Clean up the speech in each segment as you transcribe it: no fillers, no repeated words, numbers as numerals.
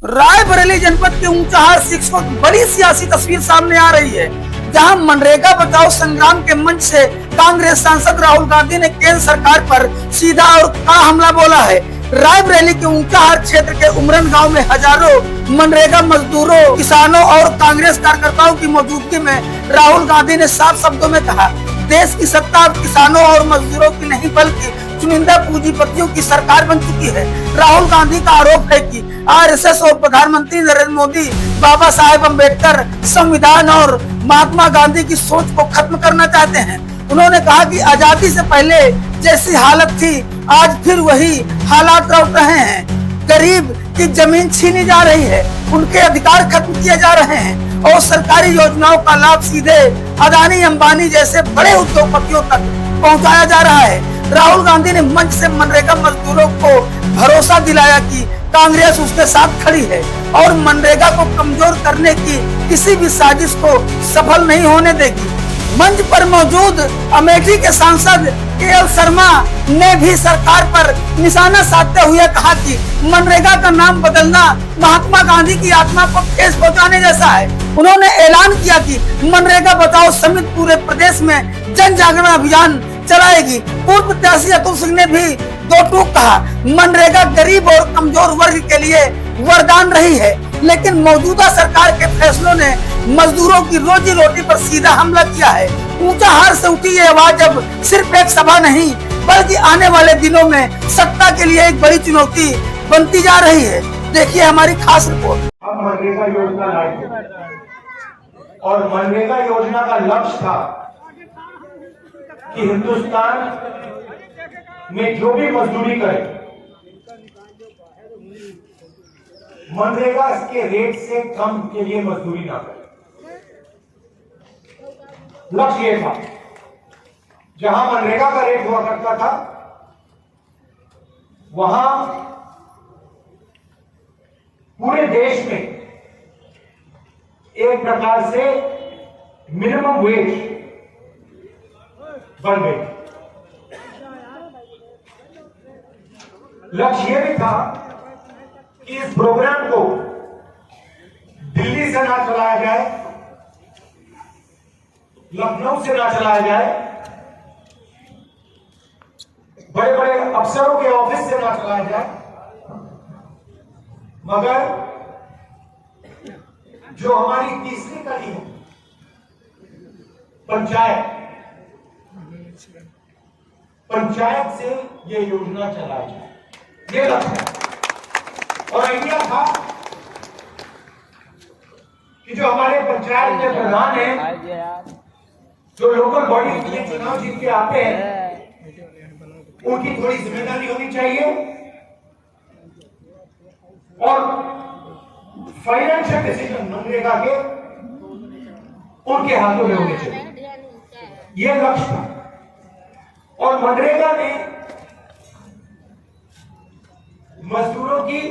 रायबरेली जनपद के ऊंचाहार सिक्स को बड़ी सियासी तस्वीर सामने आ रही है, जहां मनरेगा बचाओ संग्राम के मंच से कांग्रेस सांसद राहुल गांधी ने केंद्र सरकार पर सीधा और कड़ा हमला बोला है। रायबरेली के ऊंचाहार क्षेत्र के उमरन गांव में हजारों मनरेगा मजदूरों, किसानों और कांग्रेस कार्यकर्ताओं की मौजूदगी में राहुल गांधी ने साफ शब्दों में कहा, देश की सत्ता अब किसानों और मजदूरों की नहीं बल्कि चुनिंदा पूंजीपतियों की सरकार बन चुकी है। राहुल गांधी का आरोप है कि आरएसएस और प्रधानमंत्री नरेंद्र मोदी बाबा साहेब अम्बेडकर, संविधान और महात्मा गांधी की सोच को खत्म करना चाहते हैं। उन्होंने कहा कि आजादी से पहले जैसी हालत थी आज फिर वही हालात लौट रहे हैं। गरीब की जमीन छीनी जा रही है, उनके अधिकार खत्म किए जा रहे हैं और सरकारी योजनाओं का लाभ सीधे अदानी अंबानी जैसे बड़े उद्योगपतियों तक पहुंचाया जा रहा है। राहुल गांधी ने मंच से मनरेगा मजदूरों को भरोसा दिलाया कि कांग्रेस उसके साथ खड़ी है और मनरेगा को कमजोर करने की किसी भी साजिश को सफल नहीं होने देगी। मंच पर मौजूद अमेठी के सांसद केएल शर्मा ने भी सरकार पर निशाना साधते हुए कहा कि मनरेगा का नाम बदलना महात्मा गांधी की आत्मा को ठेस पहुंचाने जैसा है। उन्होंने ऐलान किया कि मनरेगा बचाओ समिति पूरे प्रदेश में जन जागरण अभियान चलाएगी। पूर्व प्रत्याशी अतुल सिंह ने भी दो टूक कहा, मनरेगा गरीब और कमजोर वर्ग के लिए वरदान रही है, लेकिन मौजूदा सरकार के फैसलों ने मजदूरों की रोजी रोटी पर सीधा हमला किया है। ऊंचाहार से उठी ये आवाज अब सिर्फ एक सभा नहीं बल्कि आने वाले दिनों में सत्ता के लिए एक बड़ी चुनौती बनती जा रही है। देखिए हमारी खास रिपोर्ट। अब मनरेगा योजना लाई और मनरेगा योजना का लक्ष्य था कि हिंदुस्तान में जो भी मजदूरी करे मनरेगा के रेट से कम के लिए मजदूरी ना करे। लक्ष्य ये था, जहां मनरेगा का रेट हुआ करता था वहां पूरे देश में एक प्रकार से मिनिमम वेज बढ़ गई। लक्ष्य यह भी था कि इस प्रोग्राम को दिल्ली से ना चलाया जाए, लखनऊ से ना चलाया जाए, बड़े बड़े अफसरों के ऑफिस से ना चलाया जाए, मगर जो हमारी तीसरी कड़ी है पंचायत से ये योजना चलाई जाए, ये लक्ष्य है। और आइडिया था कि जो हमारे पंचायत के प्रधान हैं, जो लोकल बॉडी के लिए चुनाव जीत के आते हैं, उनकी थोड़ी जिम्मेदारी होनी चाहिए और फाइनेंशियल डिसीजन मनरेगा के उनके हाथों में होने चाहिए। यह लक्ष्य था और मनरेगा ने मजदूरों की,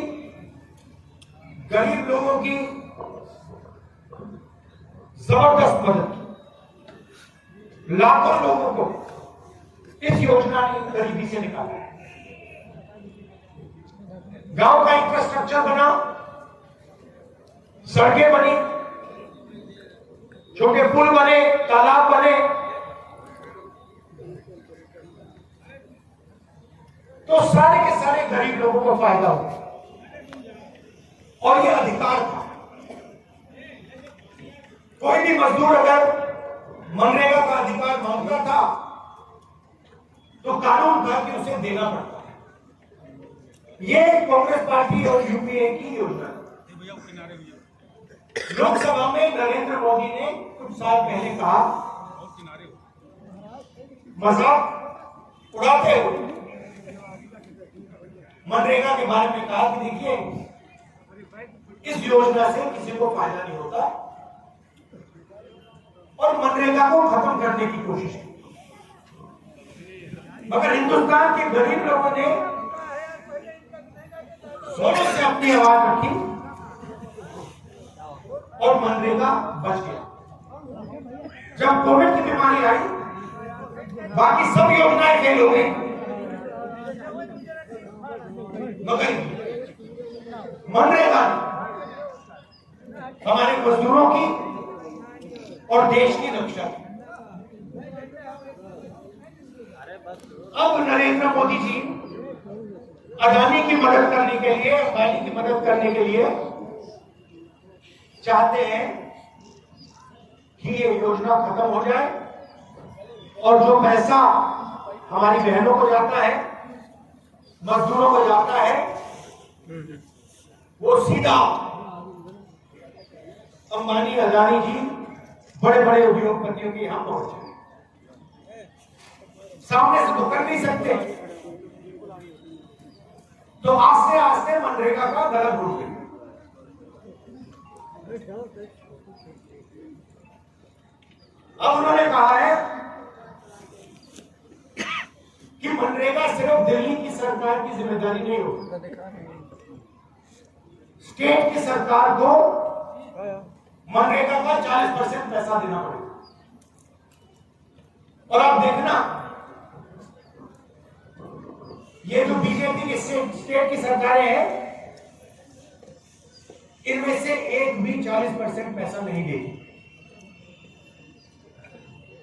गरीब लोगों की जबरदस्त मदद की। लाखों लोगों को इस योजना ने गरीबी से निकाला है। गांव का इंफ्रास्ट्रक्चर बना, सड़कें बनी, छोटे पुल बने, तालाब बने, तो सारे के सारे गरीब लोगों को फायदा हो और यह अधिकार था। कोई भी मजदूर अगर मनरेगा का अधिकार मांगता था तो कानून था कि उसे देना पड़ता है। यह कांग्रेस पार्टी और यूपीए की योजना। लोकसभा में नरेंद्र मोदी ने कुछ साल पहले कहा, मजाक उड़ाते हुए मनरेगा के बारे में कहा कि देखिए इस योजना से किसी को फायदा नहीं होता और मनरेगा को खत्म करने की कोशिश की। मगर हिंदुस्तान के गरीब लोगों ने जोरों से अपनी आवाज रखी और मनरेगा बच गया। जब कोविड की बीमारी आई, बाकी सब योजनाएं फेल हो गई, मगर मनरेगा हमारे मजदूरों की और देश की रक्षा की। अब नरेंद्र मोदी जी अदानी की मदद करने के लिए, अंबानी की मदद करने के लिए चाहते हैं कि ये योजना खत्म हो जाए और जो पैसा हमारी बहनों को जाता है, मजदूरों को जाता है, वो सीधा अंबानी अदानी जी बड़े बड़े उद्योगपतियों के यहां पहुंच जाए। सामने से तो कर नहीं सकते, तो आस्ते आस्ते मनरेगा का गला घोट गया। अब उन्होंने कहा है कि मनरेगा सिर्फ दिल्ली की सरकार की जिम्मेदारी नहीं होगी, स्टेट की सरकार को मनरेगा का 40% पैसा देना पड़ेगा। और आप देखना, ये जो बीजेपी की स्टेट की सरकारें हैं, इनमें से एक भी 40% पैसा नहीं देगी।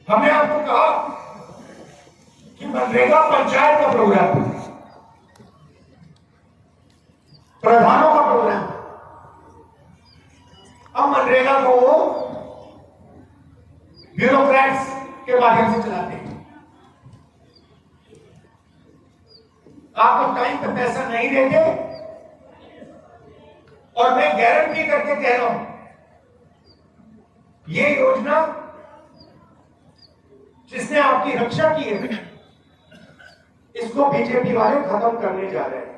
हमने आपको कहा कि मनरेगा पंचायत का प्रोग्राम है, प्रधानों का प्रोग्राम है। अब मनरेगा को वो ब्यूरोक्रेट्स के माध्यम से चलाते हैं। आपको टाइम पे पैसा नहीं देते, और मैं गारंटी करके कह रहा हूं, ये योजना जिसने आपकी रक्षा की है, इसको बीजेपी वाले खत्म करने जा रहे हैं।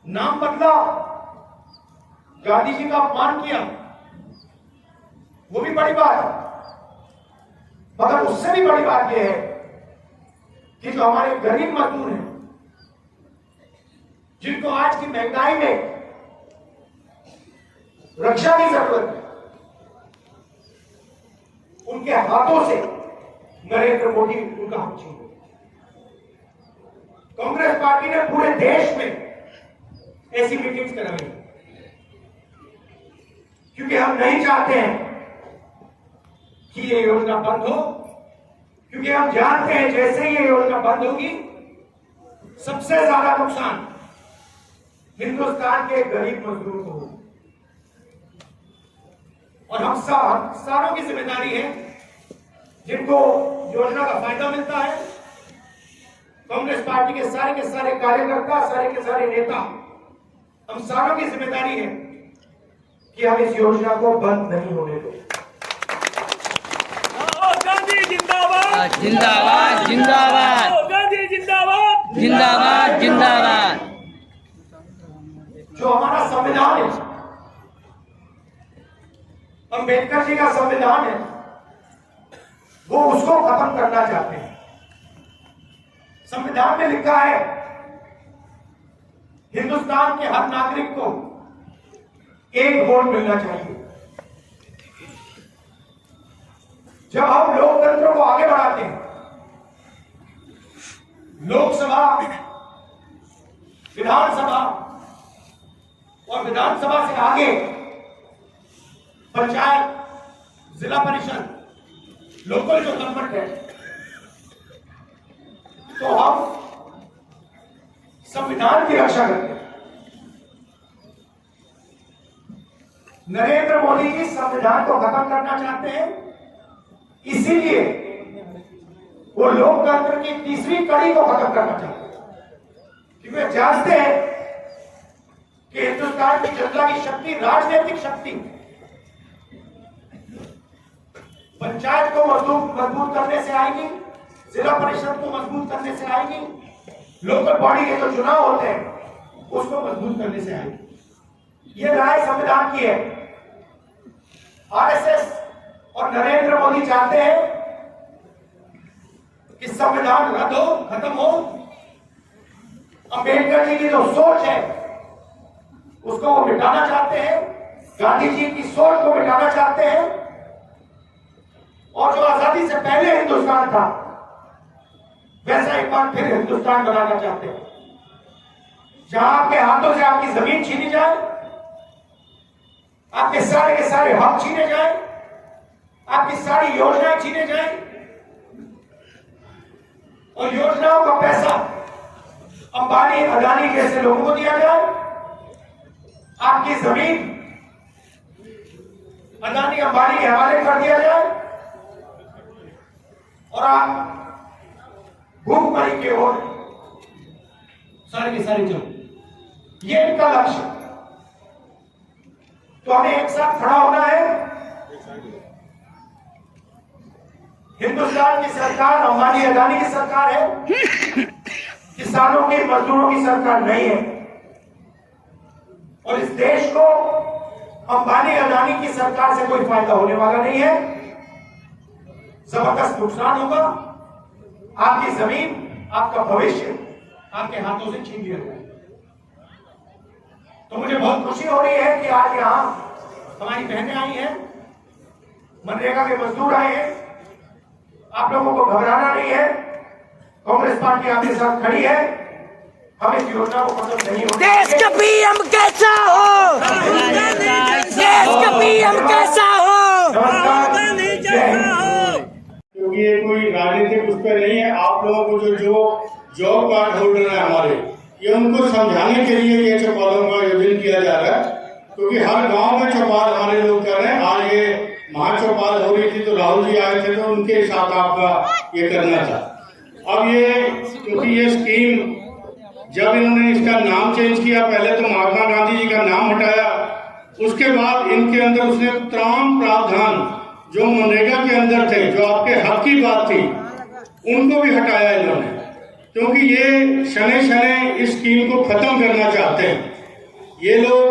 नाम बदला, गांधी जी का अपमान किया, वो भी बड़ी बात है, मगर उससे भी बड़ी बात यह है कि जो हमारे गरीब मजदूर हैं, जिनको आज की महंगाई में रक्षा की जरूरत है, उनके हाथों से नरेंद्र मोदी उनका हक छीन लिया। कांग्रेस पार्टी ने पूरे देश में ऐसी मीटिंग्स कराई, क्योंकि हम नहीं चाहते हैं कि ये योजना बंद हो, क्योंकि हम जानते हैं जैसे ही ये योजना बंद होगी, सबसे ज्यादा नुकसान हिंदुस्तान के गरीब मजदूरों को होगा। और हम सारों की जिम्मेदारी है, जिनको योजना का फायदा मिलता है, कांग्रेस पार्टी के सारे कार्यकर्ता, सारे के सारे नेता, हम सारों की जिम्मेदारी है कि हम इस योजना को बंद नहीं होने दें। गांधी जिंदाबाद, जिंदाबाद जिंदाबाद गांधी जिंदाबाद, जिंदाबाद जिंदाबाद। जो हमारा संविधान है, अंबेडकर जी का संविधान है, वो उसको खत्म करना चाहते हैं। संविधान में लिखा है हिंदुस्तान के हर नागरिक को एक वोट मिलना चाहिए। जब हम लोकतंत्र को आगे बढ़ाते हैं, लोकसभा, विधानसभा और विधानसभा से आगे पंचायत, जिला परिषद, लोकल जो गवर्नमेंट है, तो हम संविधान की रक्षा करते हैं। नरेंद्र मोदी जी संविधान को खत्म करना चाहते हैं, इसीलिए वो लोकतंत्र की तीसरी कड़ी को खत्म करना चाहते हैं, क्योंकि वे जानते हैं कि हिंदुस्तान की जनता की शक्ति राजनीतिक शक्ति, पंचायत को मजबूत करने से आएगी, जिला परिषद को मजबूत करने से आएगी, लोकल बॉडी के जो चुनाव होते हैं उसको मजबूत करने से आएगी। ये राय संविधान की है। आरएसएस और नरेंद्र मोदी चाहते हैं कि संविधान रद्द हो, खत्म हो। अंबेडकर जी की जो सोच है उसको वो मिटाना चाहते हैं, गांधी जी की सोच को मिटाना चाहते हैं, और जो आजादी से पहले हिंदुस्तान था वैसा एक बार फिर हिंदुस्तान बनाना चाहते हैं, जहां आपके हाथों से आपकी जमीन छीनी जाए, आपके सारे के सारे हक छीने जाए, आपकी सारी योजनाएं छीने जाए और योजनाओं का पैसा अंबानी अदानी जैसे लोगों को दिया जाए, आपकी जमीन अदानी अंबानी के हवाले कर दिया जाए और आप भूखमरी की ओर सारी की सारी चलो, ये इनका लक्ष्य। तो हमें एक साथ खड़ा होना है। हिंदुस्तान की सरकार अंबानी अदानी की सरकार है, किसानों की मजदूरों की सरकार नहीं है। और इस देश को अंबानी अदानी की सरकार से कोई फायदा होने वाला नहीं है। जबरदस्त नुकसान होगा, आपकी जमीन, आपका भविष्य आपके हाथों से छीन लिया जाएगा। तो मुझे बहुत खुशी हो रही है कि आज यहां हमारी बहनें आई हैं, मनरेगा के मजदूर आए हैं। आप लोगों को घबराना नहीं है, कांग्रेस पार्टी आपके साथ खड़ी है। हम इस योजना को खत्म नहीं होने देश का पीएम कैसा हो, देश का पीएम कैसा हो। क्योंकि ये कोई राजनीतिक उस पर नहीं है। आप लोगों को जो जॉब कार्ड होल्डर है हमारे, ये उनको समझाने के लिए ये चौपालों का आयोजन किया जा रहा है। क्योंकि हर गांव में चौपाल हमारे लोग कर रहे हैं। आज ये महाचौपाल हो रही थी तो राहुल जी आए थे, तो उनके साथ आपका ये करना था। अब ये क्योंकि ये स्कीम जब इन्होंने इसका नाम चेंज किया, पहले तो महात्मा गांधी जी का नाम हटाया, उसके बाद इनके अंदर उसने तमाम प्रावधान जो मनरेगा के अंदर थे, जो आपके हक की बात थी, उनको भी हटाया इन्होंने। क्योंकि ये शनै शनै इस स्कीम को खत्म करना चाहते हैं। ये लोग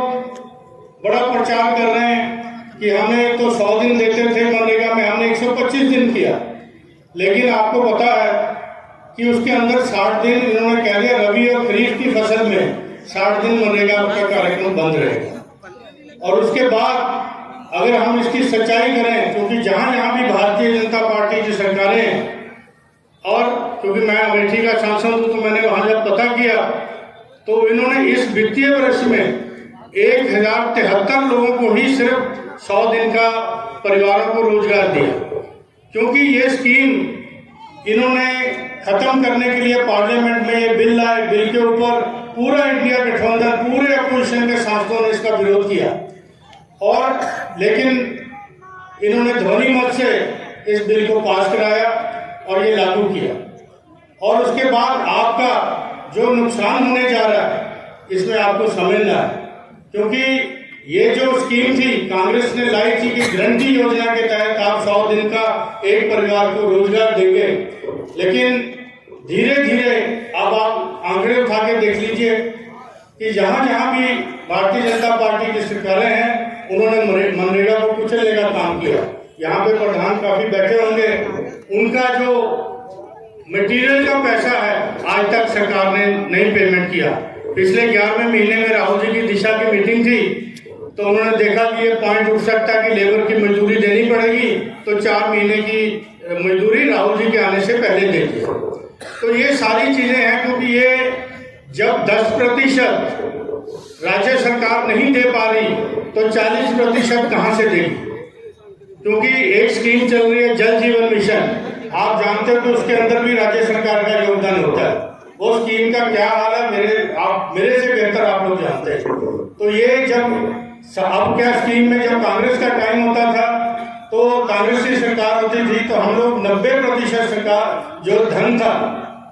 बड़ा प्रचार कर रहे हैं कि हमें तो 100 दिन देते थे मनरेगा में, हमने 125 दिन किया। लेकिन आपको पता है कि उसके अंदर 60 दिन इन्होंने कह दिया, रबी और खरीफ की फसल में 60 दिन मनरेगा का कार्यक्रम बंद रहेगा। और उसके बाद अगर हम इसकी सच्चाई करें, क्योंकि जहां जहां भी भारतीय जनता पार्टी की सरकारें हैं, और क्योंकि मैं अमेठी का सांसद हूं तो मैंने वहां जब पता किया तो इन्होंने इस वित्तीय वर्ष में 1073 लोगों को ही सिर्फ 100 दिन का परिवारों को रोजगार दिया। क्योंकि ये स्कीम इन्होंने खत्म करने के लिए पार्लियामेंट में ये बिल लाए, बिल के ऊपर पूरा इंडिया गठबंधन, पूरे अपोजिशन के सांसदों ने इसका विरोध किया। और लेकिन इन्होंने ध्वनि मत से इस बिल को पास कराया और ये लागू किया। और उसके बाद आपका जो नुकसान होने जा रहा है, इसमें आपको समझना है। क्योंकि ये जो स्कीम थी कांग्रेस ने लाई थी कि गारंटी योजना के तहत आप 100 दिन का एक परिवार को रोजगार देंगे। लेकिन धीरे धीरे अब आप आंकड़े उठा के देख लीजिए कि जहां जहां भी भारतीय जनता पार्टी की सरकारें हैं, उन्होंने मनरेगा को कुचलने का काम किया। यहाँ पे प्रधान काफी बैठे होंगे, उनका जो मटेरियल का पैसा है आज तक सरकार ने नहीं पेमेंट किया। पिछले 11वें महीने में राहुल जी की दिशा की मीटिंग थी तो उन्होंने देखा कि ये पॉइंट उठ सकता है कि लेबर की मजदूरी देनी पड़ेगी, तो 4 महीने की मजदूरी राहुल जी के आने से पहले दे दी। तो ये सारी चीजें हैं। क्योंकि ये जब 10% राज्य सरकार नहीं दे पा रही तो 40% कहां से देगी? क्योंकि एक स्कीम चल रही है जल जीवन मिशन, आप जानते हो कि उसके अंदर भी राज्य सरकार का योगदान होता है। वो स्कीम का क्या हाल है मेरे से बेहतर आप लोग जानते हैं। तो ये जब अब क्या स्कीम में जब कांग्रेस का टाइम होता था तो कांग्रेस की सरकार होती थी तो हम लोग 90% सरकार जो धन था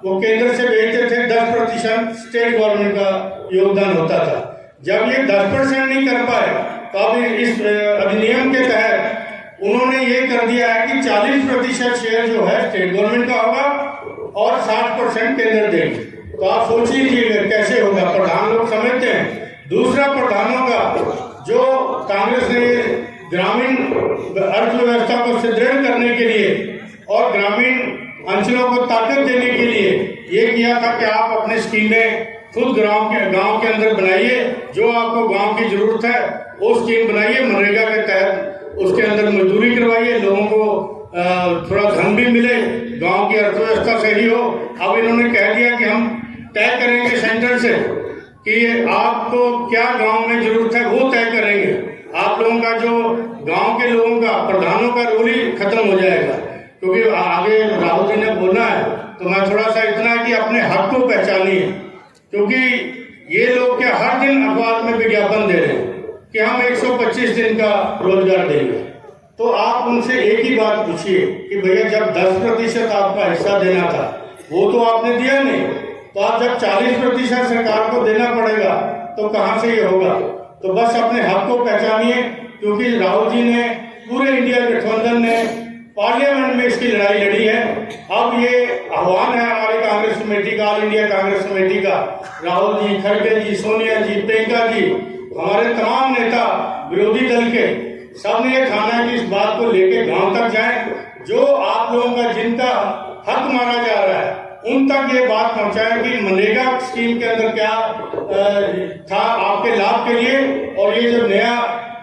वो केंद्र से भेजते थे, 10% स्टेट गवर्नमेंट का योगदान होता था। जब ये 10% नहीं कर पाए तो अब इस अधिनियम के तहत उन्होंने ये कर दिया है कि 40% शेयर जो है स्टेट गवर्नमेंट का होगा और 60% केंद्र देगी। तो आप सोच लीजिएगा कैसे होगा, प्रधान लोग समझते हैं। दूसरा, प्रधानों का जो कांग्रेस ने ग्रामीण अर्थव्यवस्था को सुदृढ़ करने के लिए और ग्रामीण अंचलों को ताकत देने के लिए ये किया था कि आप अपने स्कीमें खुद गांव के अंदर बनाइए, जो आपको गांव की जरूरत है वो स्कीम बनाइए, मनरेगा के तहत उसके अंदर मजदूरी करवाइए, लोगों को थोड़ा धन भी मिले, गांव की अर्थव्यवस्था सही हो। अब इन्होंने कह दिया कि हम तय करेंगे सेंटर से कि आपको क्या गांव में जरूरत है वो तय करेंगे। आप लोगों का जो गांव के लोगों का प्रधानों का रोल ही खत्म हो जाएगा, क्योंकि आगे राहुल जी ने बोलना है। तो मैं थोड़ा सा इतना कि अपने हक को पहचानिए, क्योंकि ये लोग क्या हर दिन अखबार में विज्ञापन दे रहे हैं कि हम 125 दिन का रोजगार देंगे। तो आप उनसे एक ही बात पूछिए कि भैया जब 10% आपका हिस्सा देना था वो तो आपने दिया नहीं, तो आप जब 40% सरकार को देना पड़ेगा तो कहां से ये होगा। तो बस अपने हक को पहचानिए, क्योंकि राहुल जी ने पूरे इंडिया गठबंधन ने पार्लियामेंट में इसकी लड़ाई लड़ी है। अब ये आह्वान है हमारे कांग्रेस कमेटी का, ऑल इंडिया कांग्रेस कमेटी का, राहुल जी, खड़गे जी, सोनिया जी, प्रियंका जी, हमारे तमाम नेता विरोधी दल के, सबने ये ठाना है कि इस बात को लेके गांव तक जाएं। जो आप लोगों का जिनका हक मारा जा रहा है उन तक ये बात पहुंचाएं कि मनरेगा स्कीम के अंदर क्या था आपके लाभ के लिए, और ये जो नया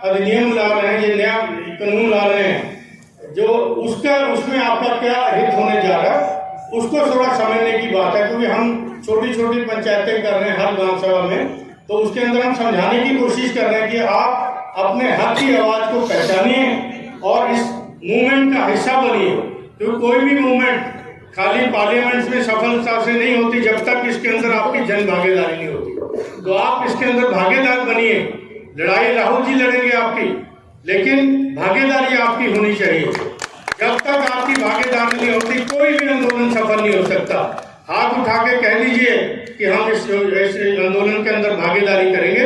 अधिनियम ला रहे हैं, ये नया कानून ला रहे हैं, जो उसमें आपका क्या हित होने जा रहा है, उसको थोड़ा समझने की बात है। क्योंकि हम छोटी छोटी पंचायतें कर रहे हैं हर गांव सभा में, तो उसके अंदर हम समझाने की कोशिश कर रहे हैं कि आप अपने हक की आवाज को पहचानिए और इस मूवमेंट का हिस्सा बनिए। क्योंकि कोई भी मूवमेंट खाली पार्लियामेंट में सफलता से नहीं होती जब तक इसके अंदर आपकी जन भागीदारी नहीं होती। तो आप इसके अंदर भागीदार बनिए। लड़ाई राहुल जी लड़ेंगे आपकी, लेकिन भागीदारी आपकी होनी चाहिए। जब तक आपकी भागीदारी नहीं होती कोई भी आंदोलन सफल नहीं हो सकता। हाथ उठा के कह दीजिए कि हम इस आंदोलन के अंदर भागीदारी करेंगे।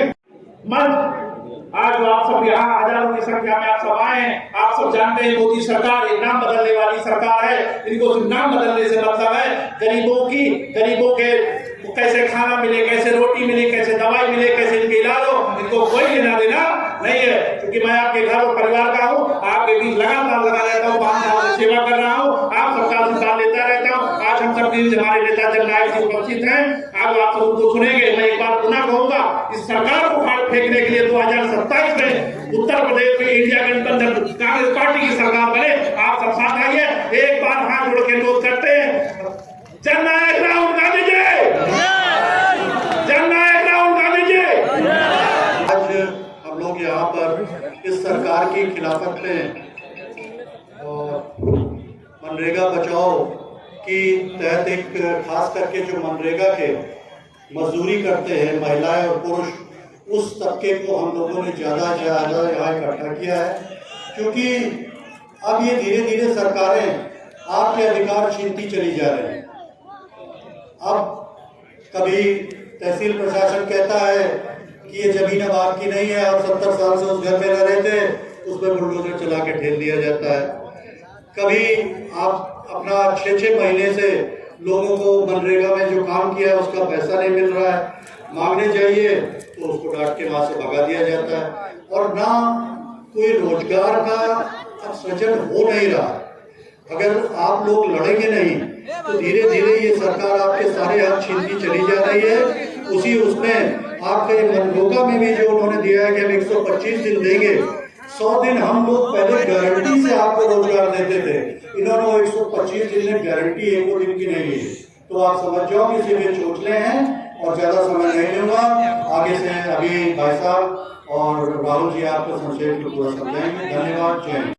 आज जो आप सब यहाँ हजारों की संख्या में आप सब आए हैं, आप सब जानते हैं मोदी सरकार एक नाम बदलने वाली सरकार है। इनको सिर्फ नाम बदलने से मतलब है गरीबों के कैसे खाना मिले, कैसे रोटी मिले, कैसे दवाई मिले, कैसे इनके इलाज हो, इनको कोई लेना देना नहीं है। क्योंकि मैं आपके घर और परिवार का हूँ, आपके बीच लगातार लगा रहता हूँ, 5 साल से सेवा कर रहा हूँ, आप सबका सुधार लेता रहता हूँ। आज हम सब दिन हमारे नेता जननायक जी उपस्थित हैं, आज आप सब उनको सुनेंगे। मैं एक बार पुनः कहूंगा, इस सरकार को फाड़ फेंकने के लिए 2027 में उत्तर प्रदेश में इंडिया गठबंधन कांग्रेस पार्टी की सरकार बने। आप सब साथ आइए, एक बार हाथ जोड़ के अनुरोध करते हैं, जननायक राहुल गांधी जी, जननायक राहुल गांधी जी। आज हम लोग यहाँ पर इस सरकार की खिलाफत में मनरेगा बचाओ की तहत एक खास करके जो मनरेगा के मजदूरी करते हैं महिलाएं और पुरुष, उस तबके को हम लोगों ने ज़्यादा यहाँ इकट्ठा किया है। क्योंकि अब ये धीरे धीरे सरकारें आपके अधिकार छीनती चली जा रही हैं। अब कभी तहसील प्रशासन कहता है कि ये जमीन अब आपकी नहीं है और 70 साल से उस घर में रह रहे थे, उसमें बुलडोजर चला के ढेल दिया जाता है। कभी आप अपना 6-6 महीने से लोगों को मनरेगा में जो काम किया है उसका पैसा नहीं मिल रहा है, मांगने जाइए तो उसको डांट के वहां से भगा दिया जाता है, और ना कोई रोजगार का अब सृजन हो नहीं रहा। अगर आप लोग लड़ेंगे नहीं तो धीरे धीरे ये सरकार आपके सारे हक छीनती चली जा रही है। उसमें आपके मनरेगा में भी जो उन्होंने दिया है कि हम 125 दिन देंगे, 100 दिन हम लोग पहले गारंटी से आपको रोजगार देते थे, इन्होंने 125 दिन में गारंटी 1 दिन की नहीं ली। तो आप समझ जाओ कि सिर्फ ये चोचले हैं और ज्यादा समय नहीं लूंगा। आगे से अभी भाई साहब और राहुल जी आपको संक्षेप में पूरा समझाएंगे। धन्यवाद, जय हिंद।